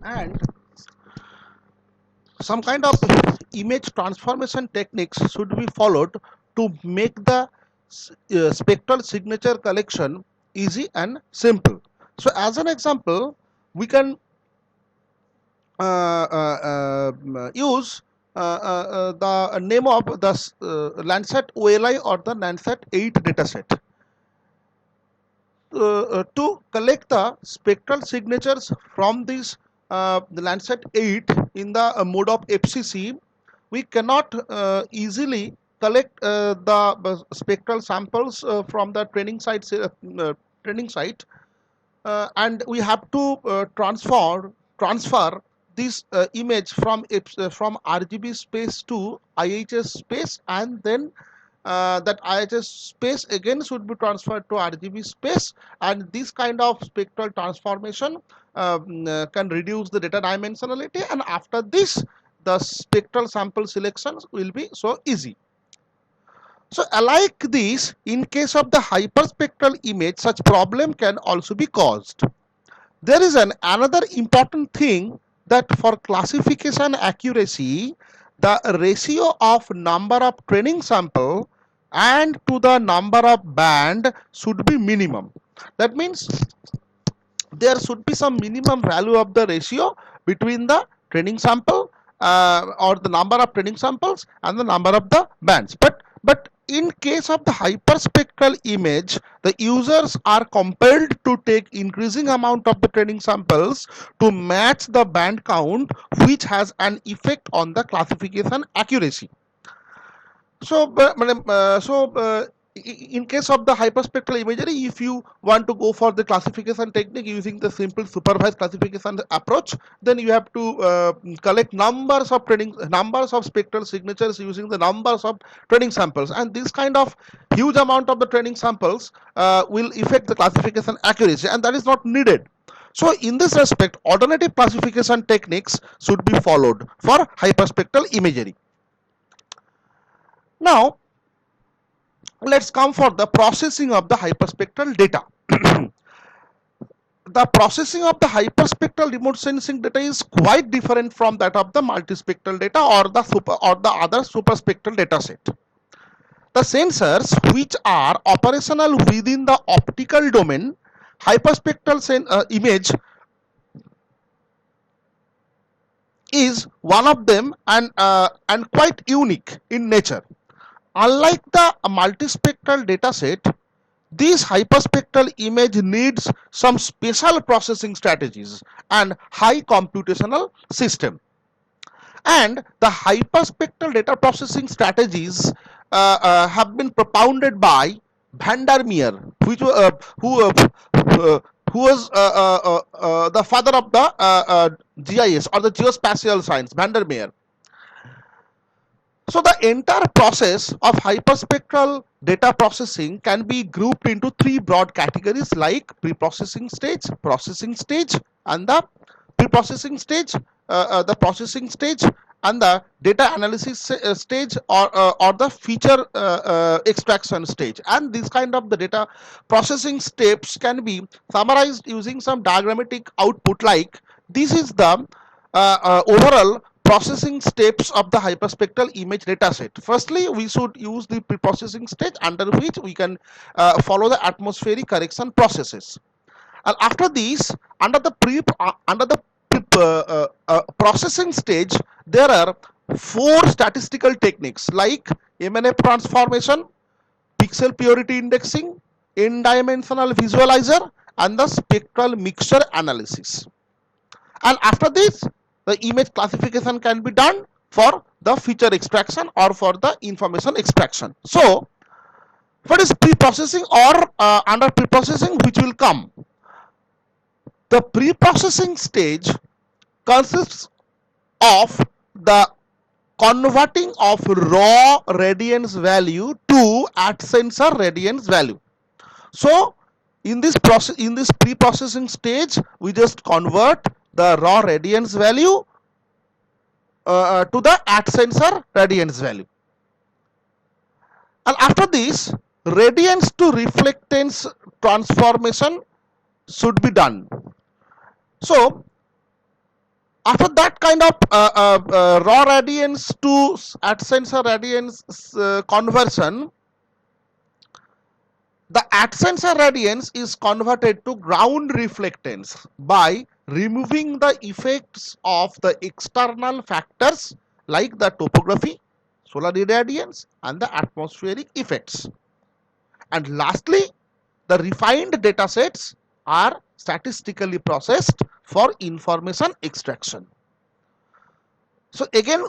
and some kind of image transformation techniques should be followed to make the spectral signature collection easy and simple. So as an example, we can use the name of the Landsat OLI or the Landsat 8 dataset. To collect the spectral signatures from this the Landsat 8 in the mode of FCC, we cannot easily collect the spectral samples from the training site, and we have to transfer this image from RGB space to IHS space, and then that IHS space again should be transferred to RGB space, and this kind of spectral transformation can reduce the data dimensionality, and after this the spectral sample selections will be so easy. So alike this, in case of the hyperspectral image, such problem can also be caused. There is another important thing, that for classification accuracy, the ratio of number of training sample and to the number of band should be minimum. That means there should be some minimum value of the ratio between the training sample or the number of training samples and the number of the bands. But in case of the hyperspectral image, the users are compelled to take increasing amount of the training samples to match the band count, which has an effect on the classification accuracy. So, in case of the hyperspectral imagery, if you want to go for the classification technique using the simple supervised classification approach, then you have to collect numbers of spectral signatures using the numbers of training samples, and this kind of huge amount of the training samples will affect the classification accuracy, and that is not needed. So in this respect, alternative classification techniques should be followed for hyperspectral imagery. Now, let's come for the processing of the hyperspectral data. The processing of the hyperspectral remote sensing data is quite different from that of the multispectral data or the other superspectral data set. The sensors which are operational within the optical domain, hyperspectral image is one of them, and quite unique in nature. Unlike the multispectral dataset, this hyperspectral image needs some special processing strategies and high computational system. And the hyperspectral data processing strategies have been propounded by Vandermeer, who was the father of the GIS or the geospatial science, Vandermeer. So the entire process of hyperspectral data processing can be grouped into three broad categories, like pre-processing stage, processing stage, and the pre-processing stage, the processing stage, and the data analysis stage, or the feature extraction stage. And this kind of the data processing steps can be summarized using some diagrammatic output, like this is the overall processing steps of the hyperspectral image dataset. Firstly, we should use the pre-processing stage, under which we can follow the atmospheric correction processes. And after this, under the processing stage, there are four statistical techniques like MNF transformation, pixel purity indexing, n-dimensional visualizer, and the spectral mixture analysis. And after this, the image classification can be done for the feature extraction or for the information extraction. So, what is pre-processing or under pre-processing, which will come? The pre-processing stage consists of the converting of raw radiance value to at sensor radiance value. So, in this pre-processing stage, we just convert the raw radiance value to the at sensor radiance value, and after this, radiance to reflectance transformation should be done. So After that kind of raw radiance to at sensor radiance conversion, the at sensor radiance is converted to ground reflectance by removing the effects of the external factors like the topography, solar irradiance and the atmospheric effects. And lastly, the refined data sets are statistically processed for information extraction. So again,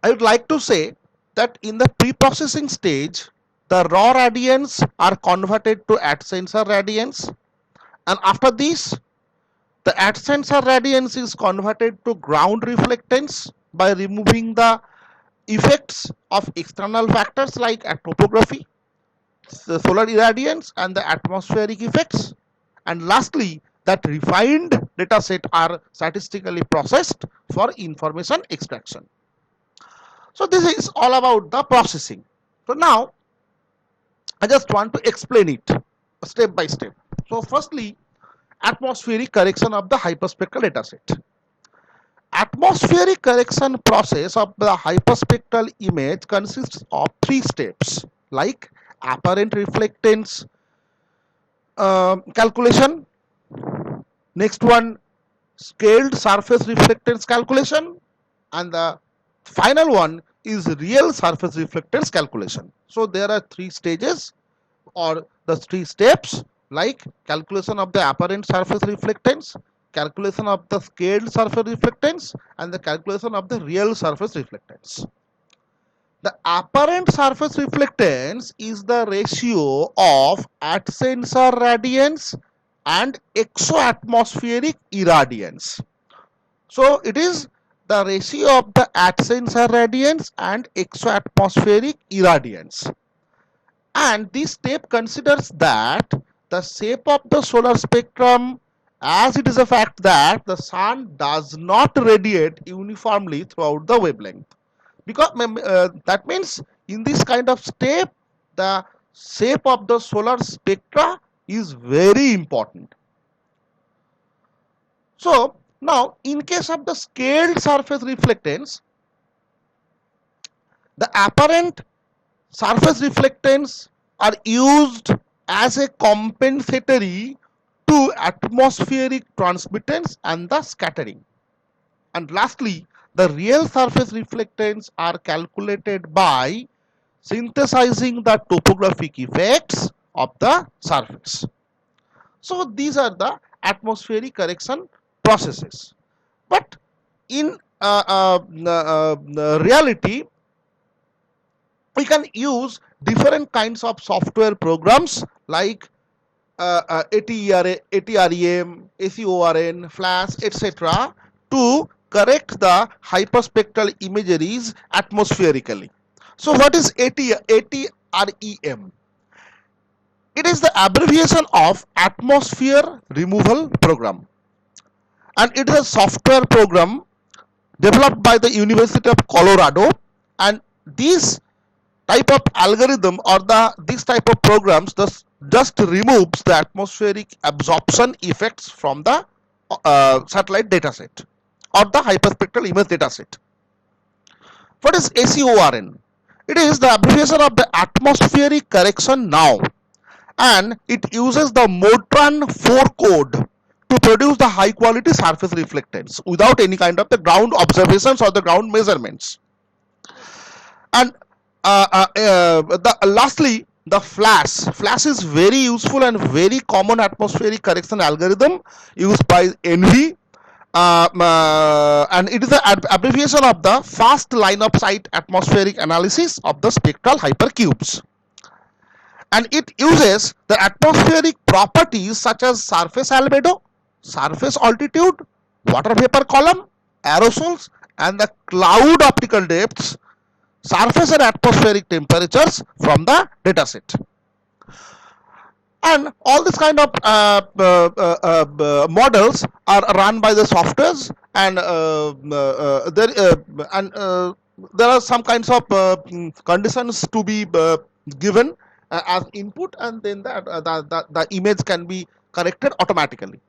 I would like to say that in the pre-processing stage, the raw radiance are converted to at sensor radiance, and after this, the at sensor radiance is converted to ground reflectance by removing the effects of external factors like topography, the solar irradiance and the atmospheric effects. And lastly, that refined data set are statistically processed for information extraction. So this is all about the processing. So now I just want to explain it step by step. So firstly, atmospheric correction of the hyperspectral dataset. Atmospheric correction process of the hyperspectral image consists of 3 steps like apparent reflectance calculation, next one scaled surface reflectance calculation, and the final one is real surface reflectance calculation. So there are 3 stages or the 3 steps like calculation of the apparent surface reflectance, calculation of the scaled surface reflectance and the calculation of the real surface reflectance. The apparent surface reflectance is the ratio of at sensor radiance and exoatmospheric irradiance. So it is the ratio of the at sensor radiance and exoatmospheric irradiance. And this step considers that the shape of the solar spectrum, as it is a fact that the sun does not radiate uniformly throughout the wavelength, because that means in this kind of step the shape of the solar spectra is very important. So now in case of the scaled surface reflectance, the apparent surface reflectance are used as a compensatory to atmospheric transmittance and the scattering. And lastly, the real surface reflectance are calculated by synthesizing the topographic effects of the surface. So these are the atmospheric correction processes. But in reality, we can use different kinds of software programs like ATREM, ACORN, Flash, etc. to correct the hyperspectral imageries atmospherically. So what is ATREM? It is the abbreviation of Atmosphere Removal Program, and it is a software program developed by the University of Colorado, and this type of algorithm or this type of programs just removes the atmospheric absorption effects from the satellite dataset or the hyperspectral image dataset. What is ACORN? It is the abbreviation of the atmospheric correction now, and it uses the Motran 4 code to produce the high quality surface reflectance without any kind of the ground observations or the ground measurements. And lastly, the Flash is very useful and very common atmospheric correction algorithm used by ENVI, and it is the abbreviation of the fast line of sight atmospheric analysis of the spectral hypercubes, and it uses the atmospheric properties such as surface albedo, surface altitude, water vapor column, aerosols and the cloud optical depths, surface and atmospheric temperatures from the dataset. And all this kind of models are run by the softwares, and there are some kinds of conditions to be given as input, and then the image can be corrected automatically.